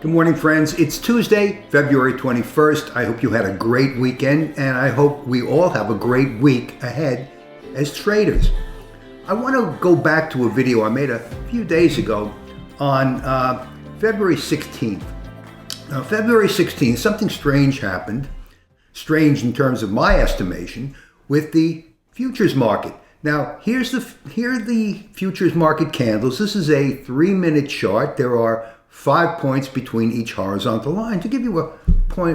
Good morning, friends. It's Tuesday, February 21st. I hope you had a great weekend, and I hope we all have a great week ahead as traders. I want to go back to a video I made a few days ago on February 16th. Now, February 16th, something strange happened, strange in terms of my estimation, with the futures market. Now, here are the futures market candles. This is a 3-minute chart. There are 5 points between each horizontal line to give you a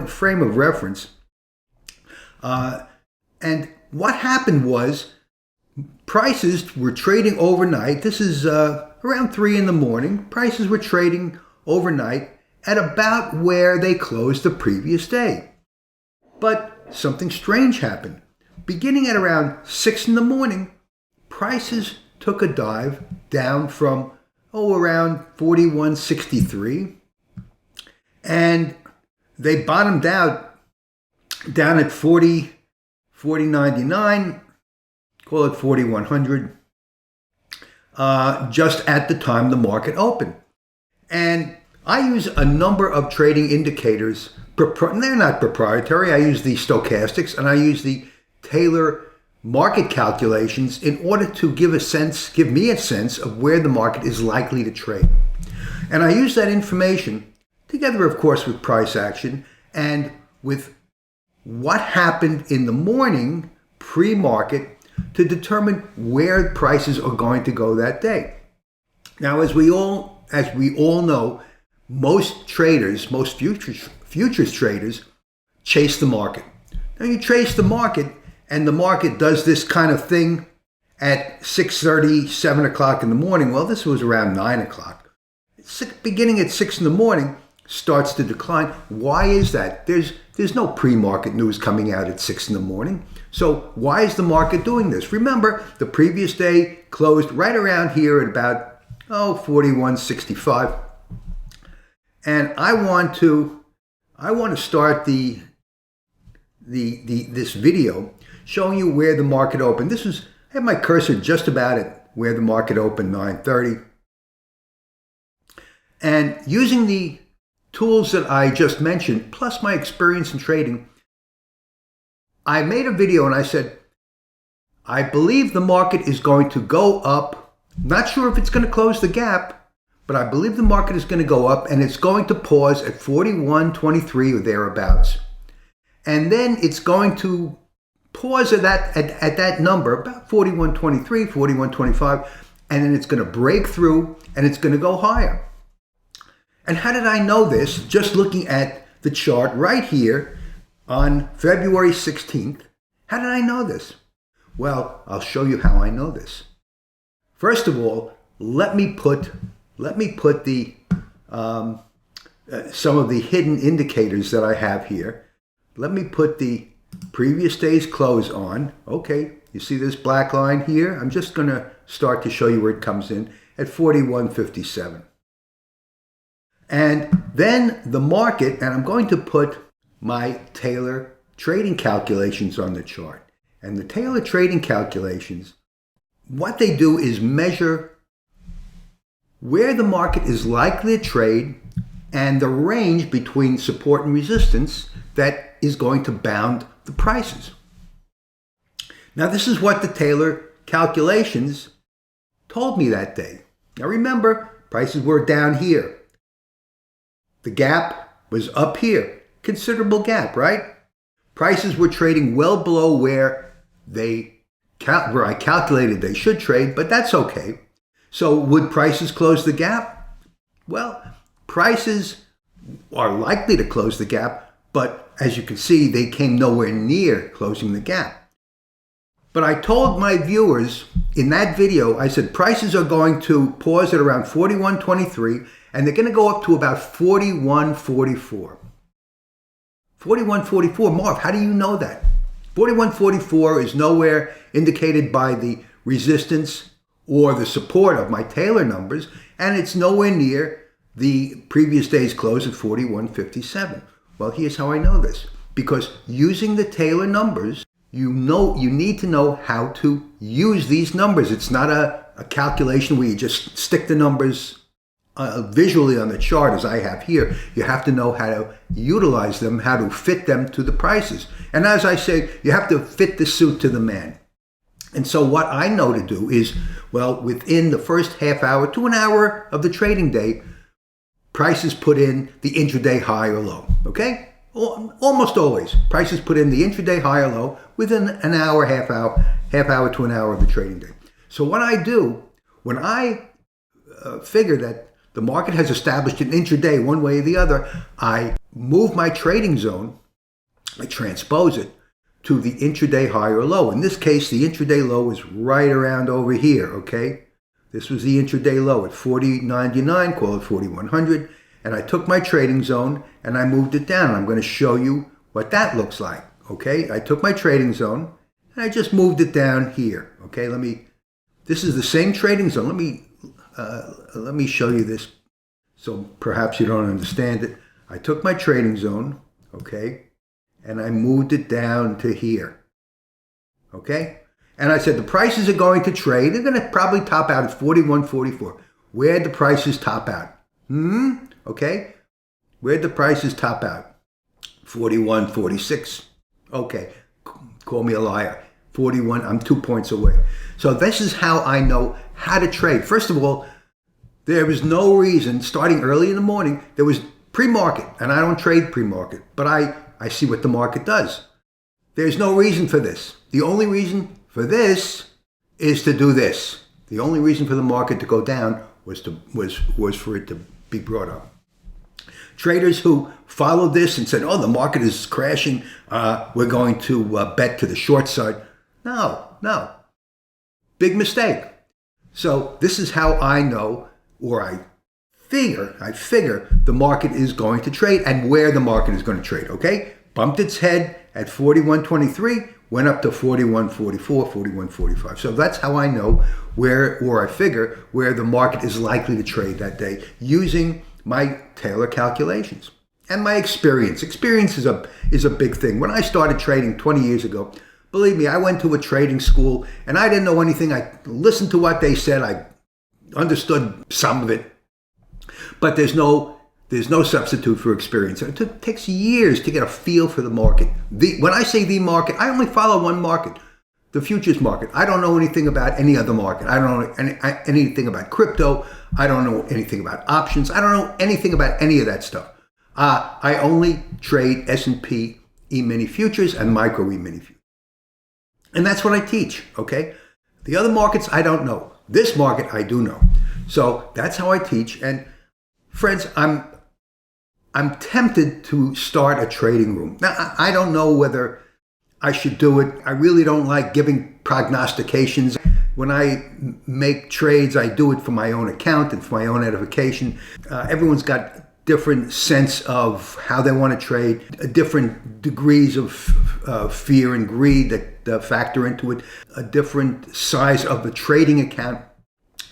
frame of reference. And what happened was prices were trading overnight. This is around 3 in the morning. Prices were trading overnight at about where they closed the previous day. But something strange happened. Beginning at around 6 in the morning, prices took a dive down from around 41.63, and they bottomed out down at 40.99, call it 4100, just at the time the market opened. And I use a number of trading indicators. They're not proprietary. I use the stochastics and I use the Taylor market calculations in order to give me a sense of where the market is likely to trade. And I use that information together, of course, with price action and with what happened in the morning pre-market to determine where prices are going to go that day. Now, as we all know, most traders, most futures traders chase the market. Now, you chase the market, and the market does this kind of thing at 6:30, 7 o'clock in the morning. Well, this was around 9 o'clock. Beginning at 6 in the morning, starts to decline. Why is that? There's no pre-market news coming out at 6 in the morning. So why is the market doing this? Remember, the previous day closed right around here at about 41.65. And I want to start this video showing you where the market opened. I have my cursor just about at where the market opened, 9:30. And using the tools that I just mentioned, plus my experience in trading, I made a video and I said, I believe the market is going to go up. Not sure if it's going to close the gap, but I believe the market is going to go up and it's going to pause at 41.23 or thereabouts. And then it's going to pause at that number, about 41.23, 41.25, and then it's going to break through and it's going to go higher. And how did I know this? Just looking at the chart right here on February 16th. How did I know this? Well, I'll show you how I know this. First of all, let me put the some of the hidden indicators that I have here. Let me put the previous day's close on. Okay, you see this black line here? I'm just going to start to show you where it comes in at 41.57. And then the market, and I'm going to put my Taylor trading calculations on the chart. And the Taylor trading calculations, what they do is measure where the market is likely to trade and the range between support and resistance that is going to bound the prices. Now, this is what the Taylor calculations told me that day. Now, remember, prices were down here. The gap was up here. Considerable gap, right? Prices were trading well below where I calculated they should trade, but that's okay. So would prices close the gap? Well, prices are likely to close the gap, but as you can see, they came nowhere near closing the gap. But I told my viewers in that video, I said prices are going to pause at around 41.23 and they're going to go up to about 41.44. 41.44, Marv, how do you know that? 41.44 is nowhere indicated by the resistance or the support of my Taylor numbers, and it's nowhere near the previous day's close at 41.57. Well, here's how I know this. Because using the Taylor numbers, you need to know how to use these numbers. It's not a calculation where you just stick the numbers visually on the chart as I have here. You have to know how to utilize them, how to fit them to the prices. And as I say, you have to fit the suit to the man. And so what I know to do is, well, within the first half hour to an hour of the trading day, prices put in the intraday high or low, okay? Almost always. Prices put in the intraday high or low within an hour, half hour to an hour of the trading day. So what I do, when I figure that the market has established an intraday one way or the other, I move my trading zone, I transpose it to the intraday high or low. In this case, the intraday low is right around over here, okay? This was the intraday low at 40.99, call it 4100, and I took my trading zone and I moved it down. I'm going to show you what that looks like, okay? I took my trading zone and I just moved it down here, okay? This is the same trading zone. Let me show you this so perhaps you don't understand it. I took my trading zone, okay, and I moved it down to here, okay? And I said the prices are going to trade. They're going to probably top out at 41.44. Where'd the prices top out? Okay. Where'd the prices top out? 41.46. Okay. Call me a liar. 41. I'm 2 points away. So this is how I know how to trade. First of all, there was no reason, starting early in the morning, there was pre-market, and I don't trade pre-market, but I see what the market does. There's no reason for this. The only reason for this is to do this. The only reason for the market to go down was for it to be brought up. Traders who followed this and said, "Oh, the market is crashing. We're going to bet to the short side." No, big mistake. So this is how I know, or I figure the market is going to trade and where the market is going to trade. Okay, bumped its head at 41.23. Went up to 41.44, 41.45. So that's how I know I figure where the market is likely to trade that day using my Taylor calculations and my experience. Experience is a big thing. When I started trading 20 years ago, believe me, I went to a trading school and I didn't know anything. I listened to what they said. I understood some of it, but there's no substitute for experience. It takes years to get a feel for the market. When I say the market, I only follow one market, the futures market. I don't know anything about any other market. I don't know anything about crypto. I don't know anything about options. I don't know anything about any of that stuff. I only trade S&P E-mini futures and micro E-mini futures. And that's what I teach, okay? The other markets, I don't know. This market, I do know. So that's how I teach. And friends, I'm tempted to start a trading room. Now, I don't know whether I should do it. I really don't like giving prognostications. When I make trades, I do it for my own account and for my own edification. Everyone's got different sense of how they want to trade, different degrees of fear and greed that factor into it, a different size of the trading account.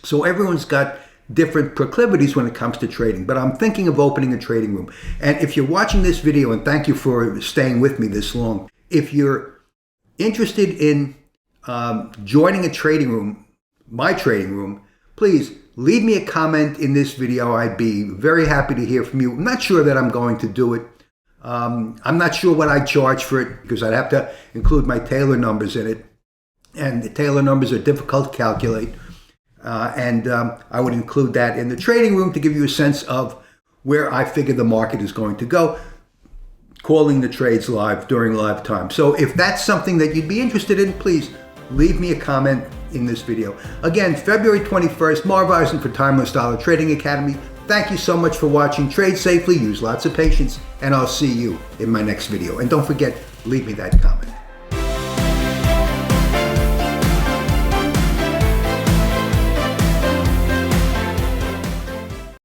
So everyone's got different proclivities when it comes to trading, but I'm thinking of opening a trading room. And if you're watching this video, and thank you for staying with me this long, if you're interested in joining a trading room, my trading room, please leave me a comment in this video. I'd be very happy to hear from you. I'm not sure that I'm going to do it. I'm not sure what I charge for it because I'd have to include my Taylor numbers in it. And the Taylor numbers are difficult to calculate. And I would include that in the trading room to give you a sense of where I figure the market is going to go, calling the trades live during live time. So if that's something that you'd be interested in, please leave me a comment in this video. Again, February 21st, Marv Eisen for Timeless Dollar Trading Academy. Thank you so much for watching. Trade safely, use lots of patience, and I'll see you in my next video. And don't forget, leave me that comment.